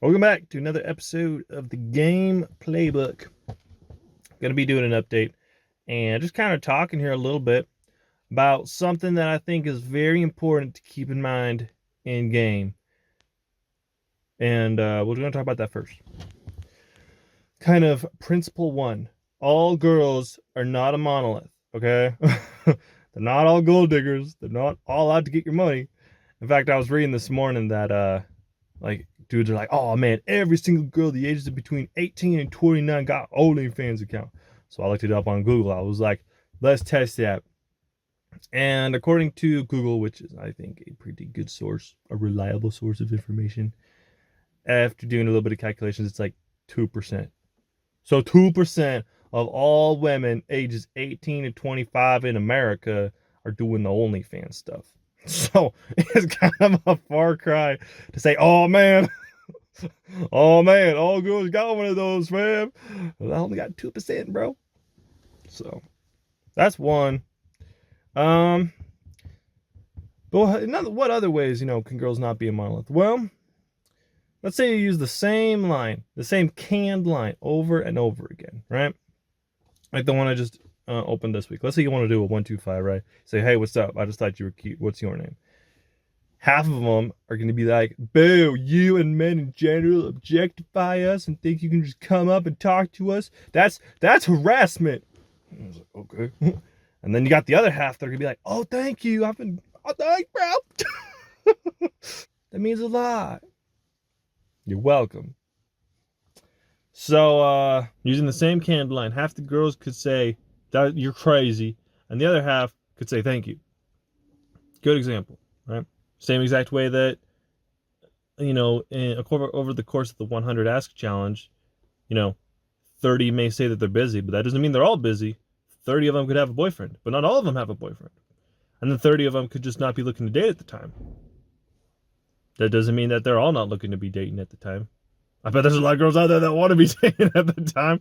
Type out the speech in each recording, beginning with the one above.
Welcome back to another episode of the Game Playbook. Going to be doing an update and just kind of talking here a little bit about something that I think is very important to keep in mind in game. And we're going to talk about that first. Kind of principle one: all girls are not a monolith, okay? They're not all gold diggers. They're not all out to get your money. In fact, I was reading this morning that like dudes are like, oh man, every single girl the ages of between 18 and 29 got OnlyFans account. So I looked it up on Google. I was like, let's test that. And according to Google, which is I think a pretty good source, a reliable source of information, after doing a little bit of calculations, it's like 2%. So 2% of all women ages 18 to 25 in America are doing the OnlyFans stuff. So it's kind of a far cry to say, oh man, oh man, all girls got one of those, fam. Well, I only got 2%, bro. So that's one. Um, but what other ways, can girls not be a monolith? Well, let's say you use the same line, the same canned line over and over again, right? Like the one I just opened this week. Let's say you want to do a 1-2-5, right? Say, hey, what's up? I just thought you were cute. What's your name? Half of them are going to be like, boo, you and men in general objectify us and think you can just come up and talk to us. That's harassment. I was like, okay. And then you got the other half that are going to be like, oh, thank you. Oh, thanks, bro. That means a lot. You're welcome. So, using the same canned line, half the girls could say that you're crazy, and the other half could say thank you. Good example, right? Same exact way that, over the course of the 100 Ask Challenge, 30 may say that they're busy, but that doesn't mean they're all busy. 30 of them could have a boyfriend, but not all of them have a boyfriend. And then 30 of them could just not be looking to date at the time. That doesn't mean that they're all not looking to be dating at the time. I bet there's a lot of girls out there that want to be dating at the time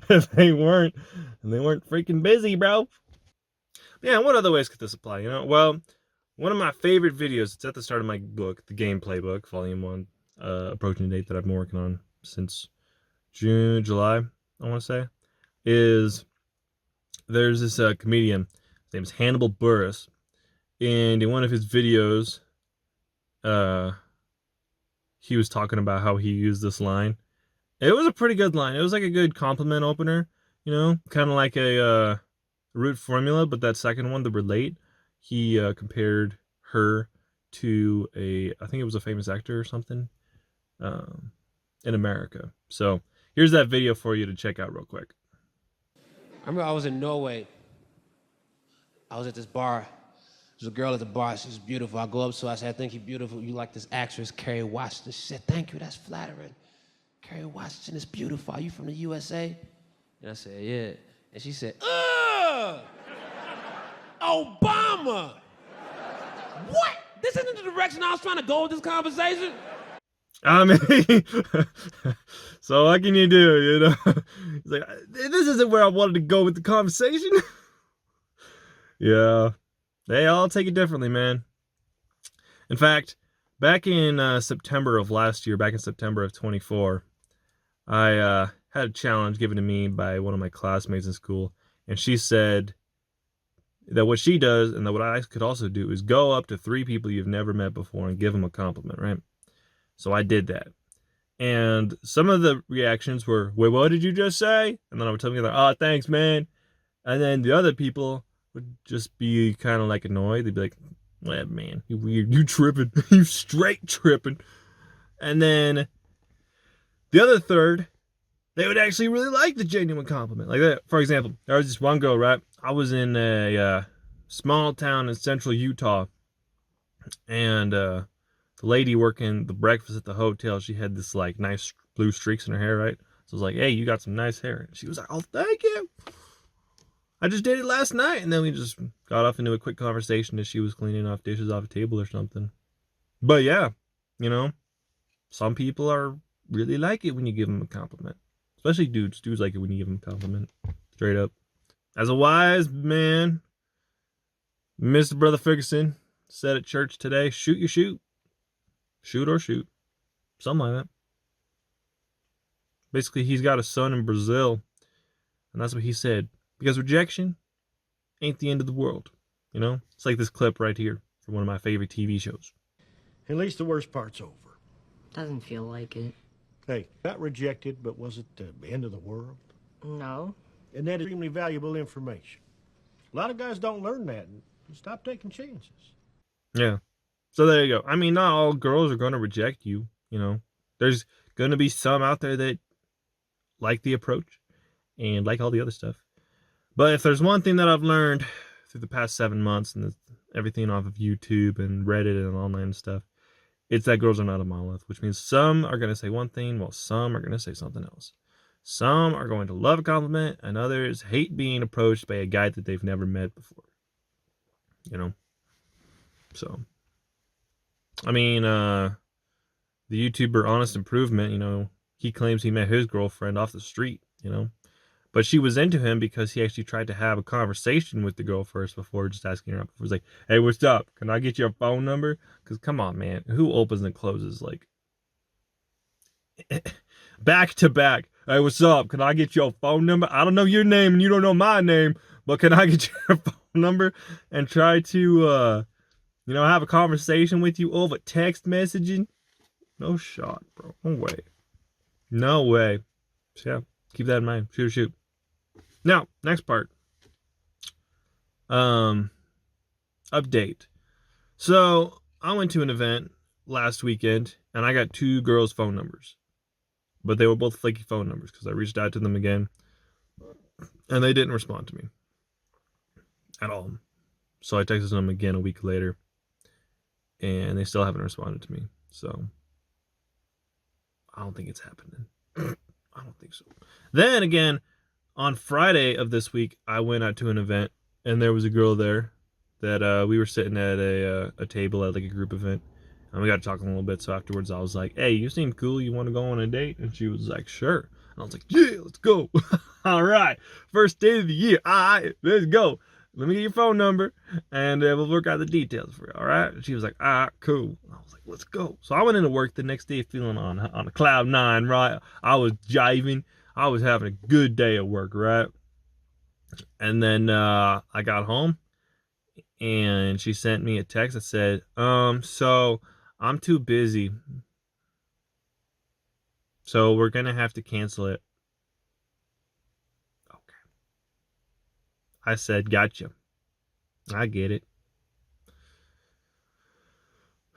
if they weren't. And they weren't freaking busy, bro. Yeah, what other ways could this apply? Well, one of my favorite videos, it's at the start of my book, The Game Playbook, Volume 1, approaching the date that I've been working on since June, July, I want to say, is there's this comedian. His name is Hannibal Buress. And in one of his videos, he was talking about how he used this line. It was a pretty good line. It was like a good compliment opener, kind of like a root formula, but that second one, the relate, he compared her to I think it was a famous actor or something in America. So here's that video for you to check out real quick. I remember I was in Norway. I was at this bar. There's a girl at the bar. She's beautiful. I go up to her. I said, I think you're beautiful. You like this actress, Kerry Washington. She said, thank you. That's flattering. Kerry Washington is beautiful. Are you from the USA? And I said, yeah. And she said, ugh! Obama! What? This isn't the direction I was trying to go with this conversation. I mean, so what can you do, He's like, this isn't where I wanted to go with the conversation. Yeah, they all take it differently, man. In fact, back in September of last year, back in September of 24, I had a challenge given to me by one of my classmates in school, and she said that what she does and that what I could also do is go up to 3 people you've never met before and give them a compliment, right? So I did that. And some of the reactions were, wait, what did you just say? And then I would tell them, oh, thanks, man. And then the other people would just be kind of like annoyed. They'd be like, well, man, you weird. You tripping. You straight tripping. And then the other third, they would actually really like the genuine compliment. Like that. For example, there was this one girl, right? I was in a small town in central Utah. And the lady working the breakfast at the hotel, she had this like nice blue streaks in her hair, right? So I was like, hey, you got some nice hair. And she was like, oh, thank you. I just did it last night. And then we just got off into a quick conversation as she was cleaning off dishes off a table or something. But yeah, some people are really like it when you give them a compliment. Especially dudes. Dudes like it when you give them a compliment. Straight up. As a wise man, Mr. Brother Ferguson said at church today, shoot your shoot. Shoot or shoot. Something like that. Basically, he's got a son in Brazil, and that's what he said. Because rejection ain't the end of the world. You know? It's like this clip right here from one of my favorite TV shows. At least the worst part's over. Doesn't feel like it. Hey, got rejected, but was it the end of the world? No. And that's extremely valuable information. A lot of guys don't learn that and stop taking chances. Yeah. So there you go. I mean, not all girls are going to reject you, you know. There's going to be some out there that like the approach and like all the other stuff. But if there's one thing that I've learned through the past 7 months and everything off of YouTube and Reddit and online stuff, it's that girls are not a monolith, which means some are going to say one thing while some are going to say something else. Some are going to love a compliment and others hate being approached by a guy that they've never met before. You know? So, I mean, the YouTuber Honest Improvement, you know, he claims he met his girlfriend off the street, you know? But she was into him because he actually tried to have a conversation with the girl first before just asking her out. He was like, hey, what's up? Can I get your phone number? Because come on, man. Who opens and closes like back to back? Hey, what's up? Can I get your phone number? I don't know your name and you don't know my name, but can I get your phone number and try to, you know, have a conversation with you over text messaging? No shot, bro. No way. No way. So yeah, keep that in mind. Shoot. Now, next part. Update. So, I went to an event last weekend, and I got 2 girls' phone numbers. But they were both flaky phone numbers, because I reached out to them again, and they didn't respond to me. At all. So, I texted them again a week later, and they still haven't responded to me. So, I don't think it's happening. I don't think so. Then, again, on Friday of this week, I went out to an event, and there was a girl there that we were sitting at a table at like a group event, and we got talking a little bit. So afterwards, I was like, "Hey, you seem cool. You want to go on a date?" And she was like, "Sure." And I was like, "Yeah, let's go." All right, first date of the year. All right, let's go. Let me get your phone number, and we'll work out the details for you. All right? And she was like, "All right, cool." I was like, "Let's go." So I went into work the next day feeling on a cloud 9. Right? I was jiving. I was having a good day at work, right? And then I got home, and she sent me a text that said, so I'm too busy, so we're gonna have to cancel it. Okay. I said, gotcha. I get it.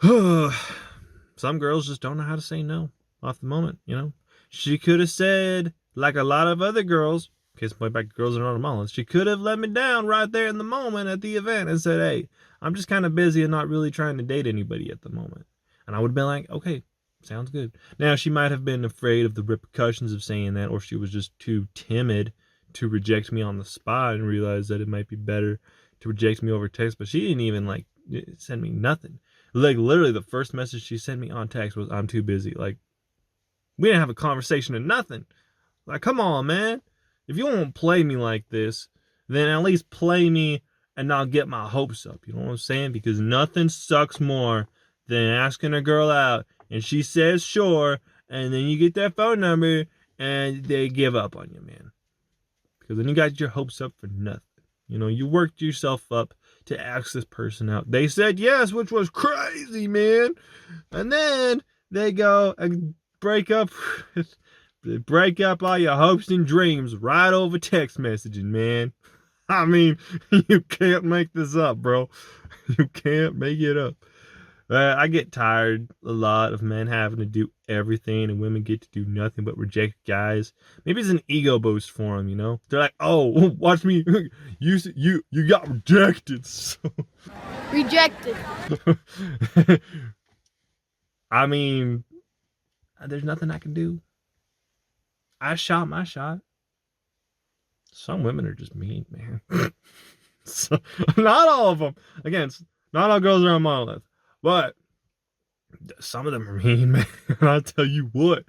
Some girls just don't know how to say no off the moment, you know? She could have said, like a lot of other girls, case in point back, girls are not a monolith, she could have let me down right there in the moment at the event and said, hey, I'm just kind of busy and not really trying to date anybody at the moment. And I would have been like, okay, sounds good. Now, she might have been afraid of the repercussions of saying that, or she was just too timid to reject me on the spot and realize that it might be better to reject me over text. But she didn't even like send me nothing. Like literally the first message she sent me on text was, I'm too busy. Like, we didn't have a conversation or nothing. Like, come on, man. If you won't play me like this, then at least play me and not get my hopes up. You know what I'm saying? Because nothing sucks more than asking a girl out and she says sure, and then you get their phone number and they give up on you, man. Because then you got your hopes up for nothing. You know, you worked yourself up to ask this person out. They said yes, which was crazy, man. And then they go and break up all your hopes and dreams right over text messaging, man. I mean, you can't make this up, bro. You can't make it up. I get tired a lot of men having to do everything and women get to do nothing but reject guys. Maybe it's an ego boost for them, you know? They're like, oh, watch me. You got rejected. So. Rejected. I mean, there's nothing I can do. I shot my shot. Some women are just mean, man. So, not all of them. Again, not all girls are a monolith. But some of them are mean, man. I'll tell you what.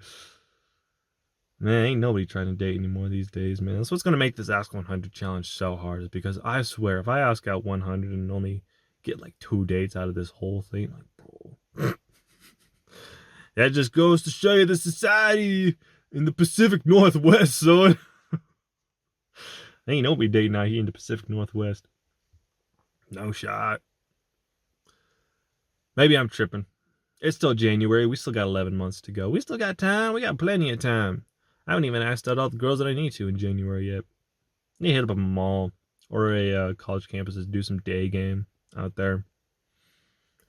Man, ain't nobody trying to date anymore these days, man. That's what's going to make this Ask 100 challenge so hard. Is because I swear, if I ask out 100 and only get like 2 dates out of this whole thing, like, bro. That just goes to show you the society in the Pacific Northwest, son. Ain't nobody dating out here in the Pacific Northwest. No shot. Maybe I'm tripping. It's still January. We still got 11 months to go. We still got time. We got plenty of time. I haven't even asked out all the girls that I need to in January yet. I need to hit up a mall or a college campus to do some day game out there.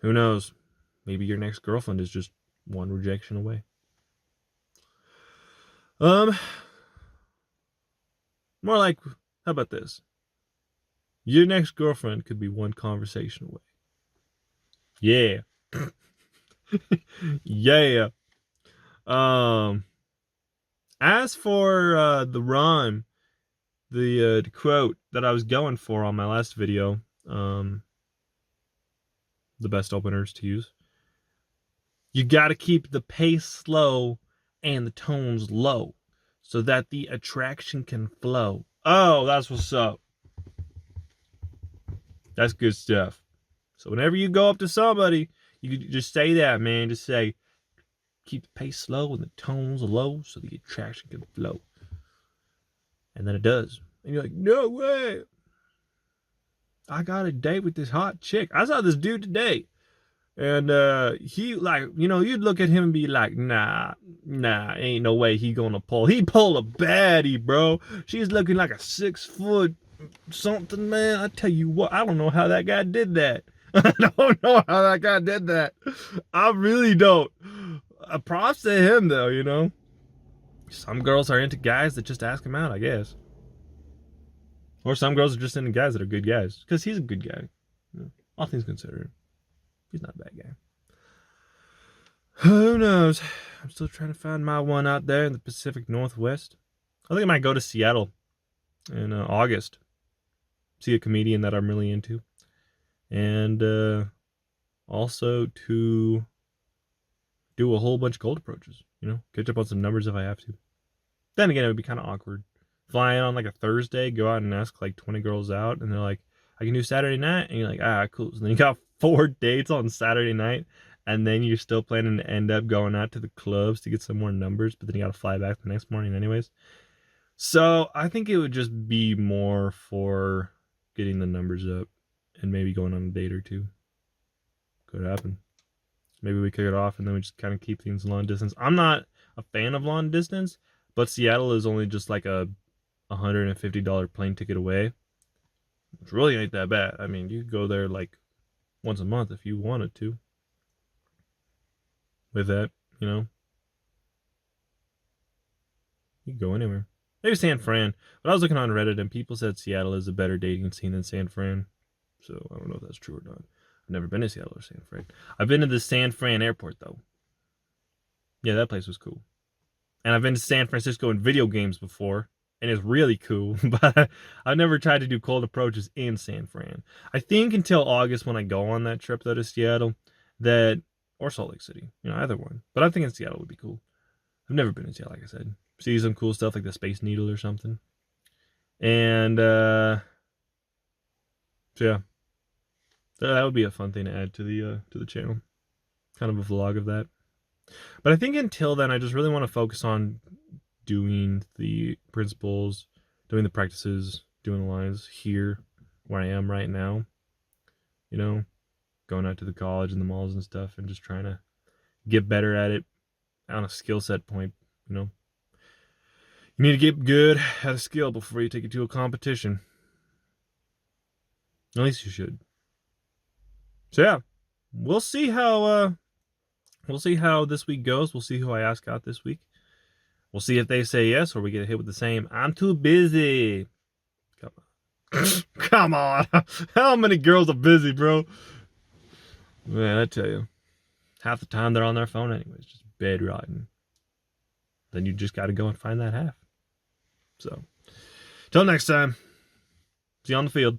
Who knows? Maybe your next girlfriend is just one rejection away. More like, how about this? Your next girlfriend could be one conversation away. Yeah. Yeah. As for the rhyme, the quote that I was going for on my last video, the best openers to use. You got to keep the pace slow and the tones low so that the attraction can flow. Oh, that's what's up. That's good stuff. So whenever you go up to somebody, you just say that, man. Just say, keep the pace slow and the tones low so the attraction can flow. And then it does. And you're like, no way. I got a date with this hot chick. I saw this dude today. And he, like, you know, you'd look at him and be like, nah, ain't no way he gonna pull. He pulled a baddie, bro. She's looking like a 6 foot something, man. I tell you what, I don't know how that guy did that. I don't know how that guy did that. I really don't. Props to him, though, you know. Some girls are into guys that just ask him out, I guess. Or some girls are just into guys that are good guys. Because he's a good guy. You know, all things considered. He's not a bad guy. Who knows? I'm still trying to find my one out there in the Pacific Northwest. I think I might go to Seattle in August. See a comedian that I'm really into. And also to do a whole bunch of cold approaches. You know, catch up on some numbers if I have to. Then again, it would be kind of awkward. Flying on like a Thursday, go out and ask like 20 girls out. And they're like, I can do Saturday night. And you're like, ah, cool. So then you got 4 dates on Saturday night. And then you're still planning to end up going out to the clubs to get some more numbers. But then you got to fly back the next morning anyways. So I think it would just be more for getting the numbers up. And maybe going on a date or two. Could happen. Maybe we kick it off and then we just kind of keep things long distance. I'm not a fan of long distance. But Seattle is only just like a $150 plane ticket away. Which really ain't that bad. I mean, you could go there like once a month if you wanted to. With that, you know. You can go anywhere. Maybe San Fran. But I was looking on Reddit and people said Seattle is a better dating scene than San Fran. So I don't know if that's true or not. I've never been to Seattle or San Fran. I've been to the San Fran airport though. Yeah, that place was cool. And I've been to San Francisco in video games before. And it's really cool. But I've never tried to do cold approaches in San Fran. I think until August when I go on that trip though to Seattle. Or Salt Lake City. You know, either one. But I'm thinking Seattle would be cool. I've never been in Seattle, like I said. See some cool stuff like the Space Needle or something. And so yeah. That would be a fun thing to add to the channel. Kind of a vlog of that. But I think until then, I just really want to focus on doing the principles, doing the practices, doing the lines here, where I am right now. You know, going out to the college and the malls and stuff and just trying to get better at it on a skill set point, you know. You need to get good at a skill before you take it to a competition. At least you should. So yeah, we'll see how this week goes. We'll see who I ask out this week. We'll see if they say yes or we get hit with the same, I'm too busy. Come on. Come on. How many girls are busy, bro? Man, I tell you. Half the time they're on their phone anyways, just bed rotting. Then you just got to go and find that half. So, till next time. See you on the field.